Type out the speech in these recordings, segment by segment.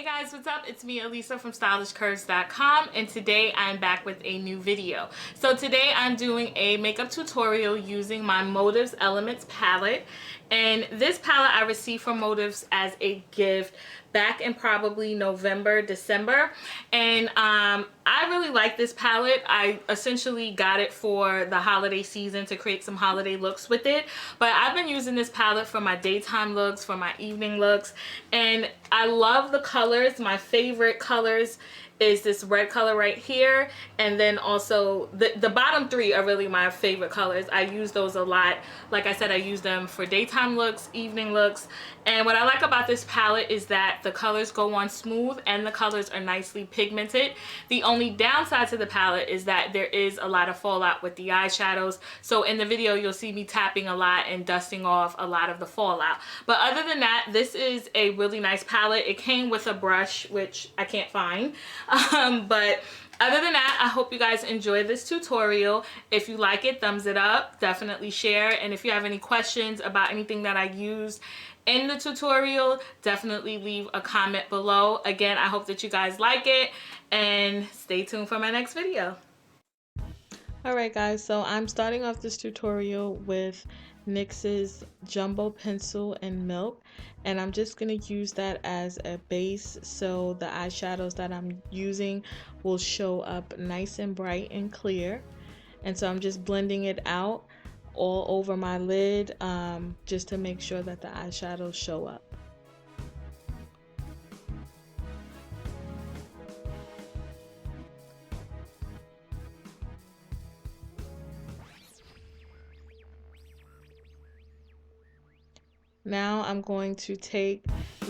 Hey guys, what's up? It's me, Alissa from StylishCurves.com, and today I'm back with a new video. So today I'm doing a makeup tutorial using my Motives Elements palette, and this palette I received from Motives as a gift back in probably November, December, and I really like this palette. I essentially got it for the holiday season to create some holiday looks with it, but I've been using this palette for my daytime looks, for my evening looks, and I love the colors. My favorite colors is this red color right here, and then also the bottom three are really my favorite colors. I use those a lot. Like I said, I use them for daytime looks, evening looks, and what I like about this palette is that the colors go on smooth and the colors are nicely pigmented. The only downside to the palette is that there is a lot of fallout with the eyeshadows, so in the video you'll see me tapping a lot and dusting off a lot of the fallout. But other than that, this is a really nice palette. It came with a brush, which I can't find. But other than that, I hope you guys enjoy this tutorial. If you like it, thumbs it up, definitely share. And if you have any questions about anything that I used in the tutorial, definitely leave a comment below. Again, I hope that you guys like it, and stay tuned for my next video. Alright guys, so I'm starting off this tutorial with NYX's Jumbo Pencil and Milk, and I'm just going to use that as a base so the eyeshadows that I'm using will show up nice and bright and clear. And so I'm just blending it out all over my lid just to make sure that the eyeshadows show up. Now I'm going to take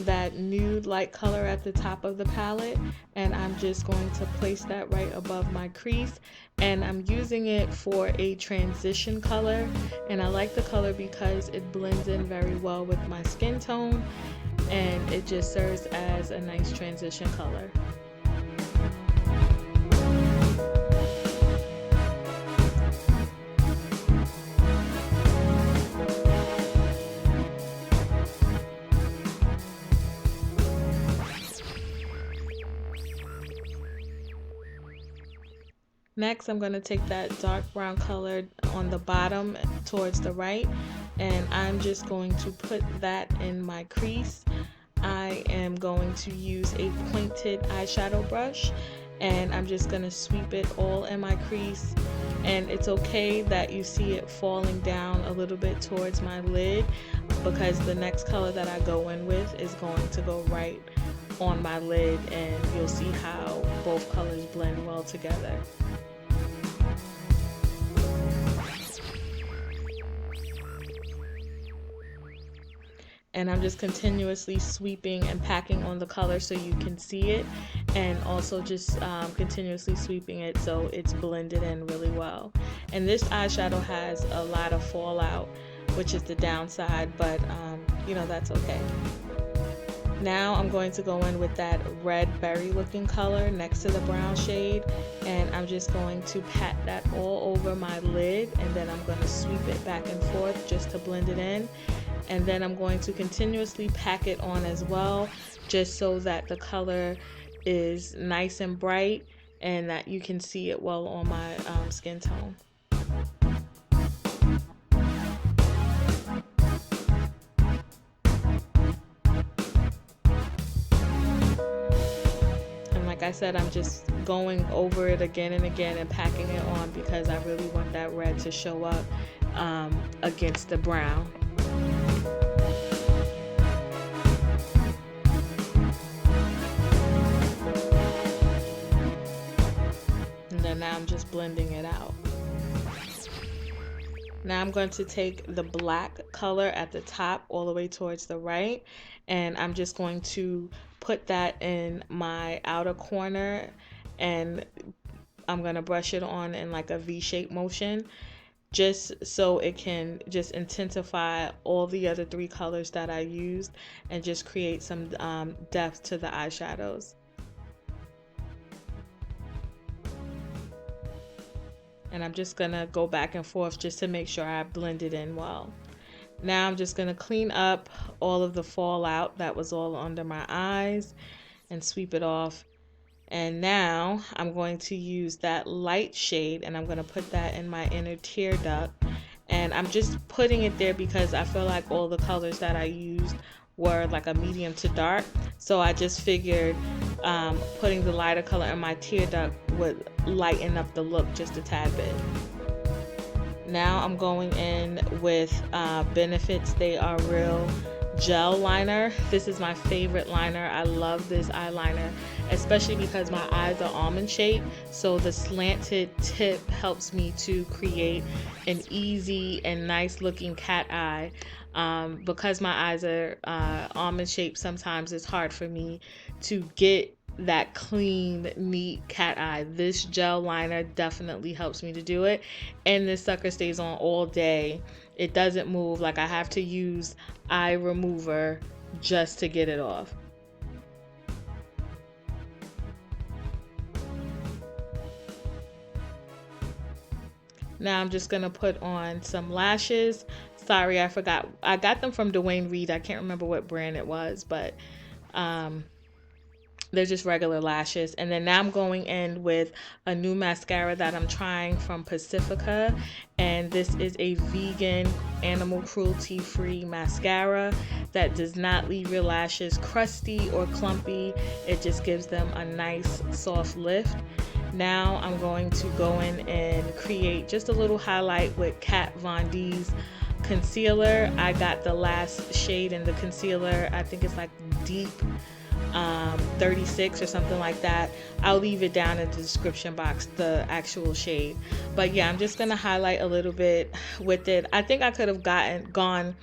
that nude light color at the top of the palette, and I'm just going to place that right above my crease, and I'm using it for a transition color, and I like the color because it blends in very well with my skin tone and it just serves as a nice transition color. Next, I'm going to take that dark brown color on the bottom towards the right, and I'm just going to put that in my crease. I am going to use a pointed eyeshadow brush, and I'm just going to sweep it all in my crease. And it's okay that you see it falling down a little bit towards my lid, because the next color that I go in with is going to go right on my lid, and you'll see how both colors blend well together. And I'm just continuously sweeping and packing on the color so you can see it, and also just continuously sweeping it so it's blended in really well. And this eyeshadow has a lot of fallout, which is the downside, but you know, that's okay. Now I'm going to go in with that red berry looking color next to the brown shade, and I'm just going to pat that all over my lid, and then I'm going to sweep it back and forth just to blend it in. And then I'm going to continuously pack it on as well, just so that the color is nice and bright and that you can see it well on my skin tone. And like I said, I'm just going over it again and again and packing it on because I really want that red to show up against the brown. Now I'm just blending it out. Now I'm going to take the black color at the top all the way towards the right, and I'm just going to put that in my outer corner, and I'm going to brush it on in like a V-shaped motion, just so it can just intensify all the other three colors that I used and just create some depth to the eyeshadows. And I'm just gonna go back and forth just to make sure I blend it in well. Now I'm just gonna clean up all of the fallout that was all under my eyes, and sweep it off. And now I'm going to use that light shade and I'm going to put that in my inner tear duct. And I'm just putting it there because I feel like all the colors that I used were like a medium to dark. So I just figured putting the lighter color in my tear duct would lighten up the look just a tad bit. Now I'm going in with Benefit's They Are Real gel liner. This is my favorite liner. I love this eyeliner, especially because my eyes are almond shaped, so the slanted tip helps me to create an easy and nice looking cat eye. Because my eyes are almond shaped, sometimes it's hard for me to get that clean, neat cat eye. This gel liner definitely helps me to do it, and this sucker stays on all day. It doesn't move. Like, I have to use eye remover just to get it off. Now I'm just gonna put on some lashes. Sorry, I forgot. I got them from Dwayne Reed. I can't remember what brand it was, but they're just regular lashes. And then now I'm going in with a new mascara that I'm trying from Pacifica. And this is a vegan, animal cruelty free mascara that does not leave your lashes crusty or clumpy. It just gives them a nice soft lift. Now I'm going to go in and create just a little highlight with Kat Von D's concealer. I got the last shade in the concealer. I think it's like deep 36 or something like that. I'll leave it down in the description box, the actual shade. But yeah, I'm just gonna highlight a little bit with it. I think I could have gone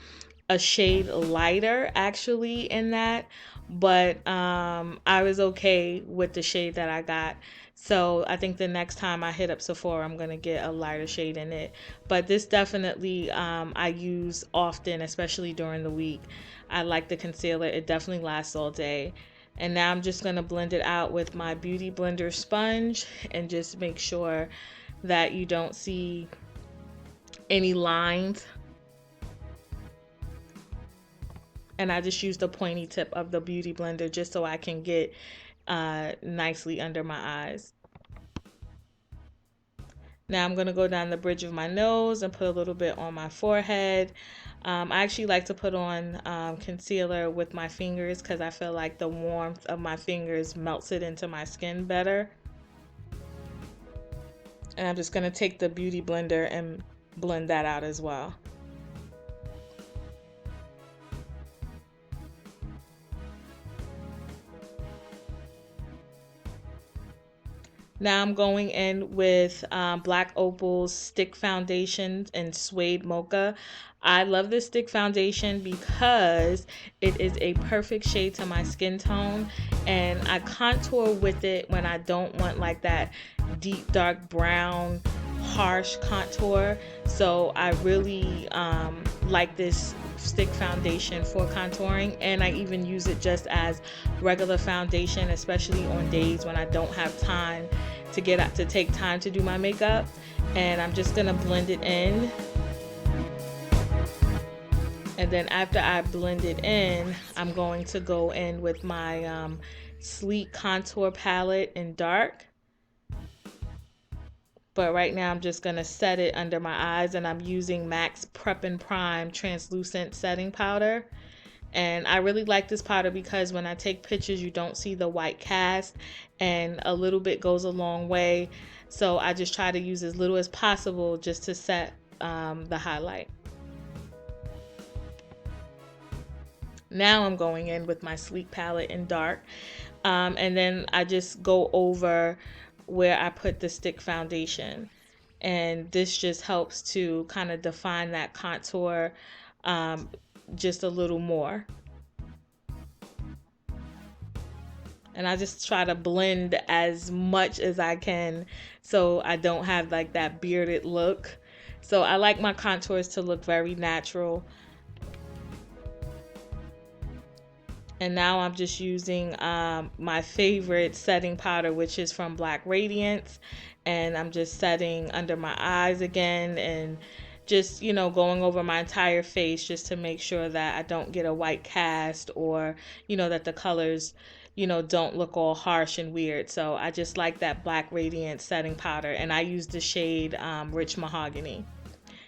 a shade lighter actually in that, but I was okay with the shade that I got. So I think the next time I hit up Sephora, I'm gonna get a lighter shade in it. But this definitely I use often, especially during the week. I like the concealer. It definitely lasts all day. And now I'm just gonna blend it out with my Beauty Blender sponge and just make sure that you don't see any lines. And I just use the pointy tip of the Beauty Blender just so I can get nicely under my eyes. Now I'm going to go down the bridge of my nose and put a little bit on my forehead. I actually like to put on concealer with my fingers because I feel like the warmth of my fingers melts it into my skin better. And I'm just going to take the Beauty Blender and blend that out as well. Now I'm going in with Black Opal's Stick Foundation in Suede Mocha. I love this stick foundation because it is a perfect shade to my skin tone, and I contour with it when I don't want like that deep dark brown harsh contour. So I really like this stick foundation for contouring, and I even use it just as regular foundation, especially on days when I don't have time to get up to take time to do my makeup. And I'm just gonna blend it in, and then after I blend it in, I'm going to go in with my sleek contour palette in dark. But right now I'm just gonna set it under my eyes, and I'm using MAC's Prep and Prime translucent setting powder. And I really like this powder because when I take pictures, you don't see the white cast, and a little bit goes a long way. So I just try to use as little as possible just to set the highlight. Now I'm going in with my sleek palette in dark, and then I just go over where I put the stick foundation, and this just helps to kind of define that contour just a little more. And I just try to blend as much as I can so I don't have like that bearded look. So I like my contours to look very natural. And now I'm just using my favorite setting powder, which is from Black Radiance. And I'm just setting under my eyes again, and just, you know, going over my entire face just to make sure that I don't get a white cast, or, you know, that the colors, you know, don't look all harsh and weird. So I just like that black Radiance setting powder, and I use the shade Rich Mahogany.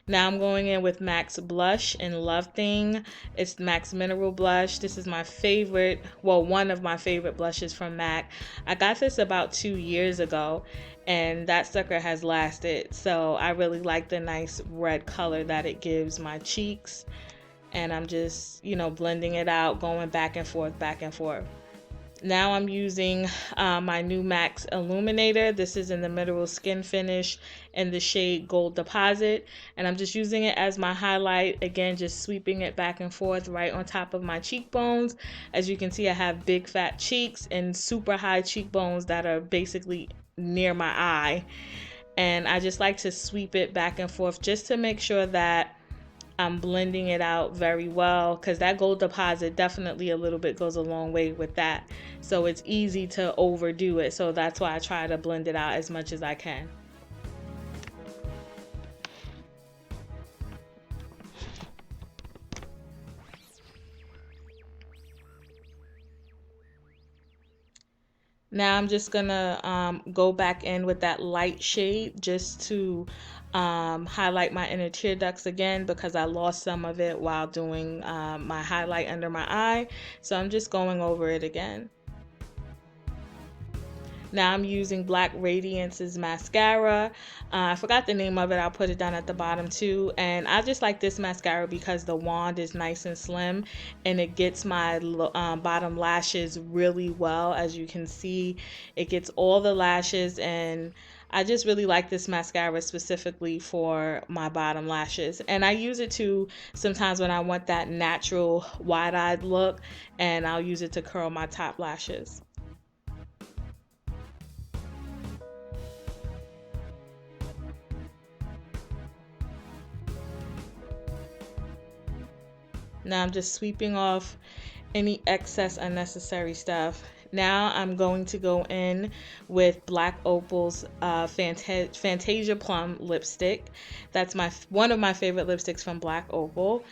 Now I'm going in with MAC's blush in Love Thing. It's MAC's Mineral Blush. This is my favorite, well, one of my favorite blushes from MAC. I got this about 2 years ago, and that sucker has lasted. So I really like the nice red color that it gives my cheeks. And I'm just, you know, blending it out, going back and forth, back and forth. Now I'm using my new MAC's Illuminator. This is in the Mineral Skin Finish in the shade Gold Deposit. And I'm just using it as my highlight. Again, just sweeping it back and forth right on top of my cheekbones. As you can see, I have big fat cheeks and super high cheekbones that are basically near my eye. And I just like to sweep it back and forth just to make sure that I'm blending it out very well, because that gold deposit definitely a little bit goes a long way with that. So it's easy to overdo it. So that's why I try to blend it out as much as I can. Now I'm just gonna go back in with that light shade just to highlight my inner tear ducts again, because I lost some of it while doing my highlight under my eye. So I'm just going over it again. Now I'm using Black Radiance's mascara. I forgot the name of it. I'll put it down at the bottom too. And I just like this mascara because the wand is nice and slim, and it gets my bottom lashes really well. As you can see, it gets all the lashes, and I just really like this mascara specifically for my bottom lashes. And I use it too sometimes when I want that natural wide-eyed look, and I'll use it to curl my top lashes. Now I'm just sweeping off any excess unnecessary stuff. Now I'm going to go in with Black Opal's Fantasia Plum lipstick. That's one of my favorite lipsticks from Black Opal.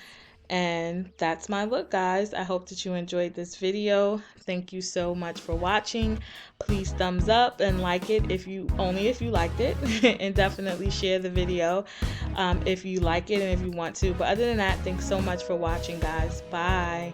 And that's my look, guys. I hope that you enjoyed this video. Thank you so much for watching. Please thumbs up and like it only if you liked it, and definitely share the video if you like it and if you want to. But other than that, thanks so much for watching, guys. Bye.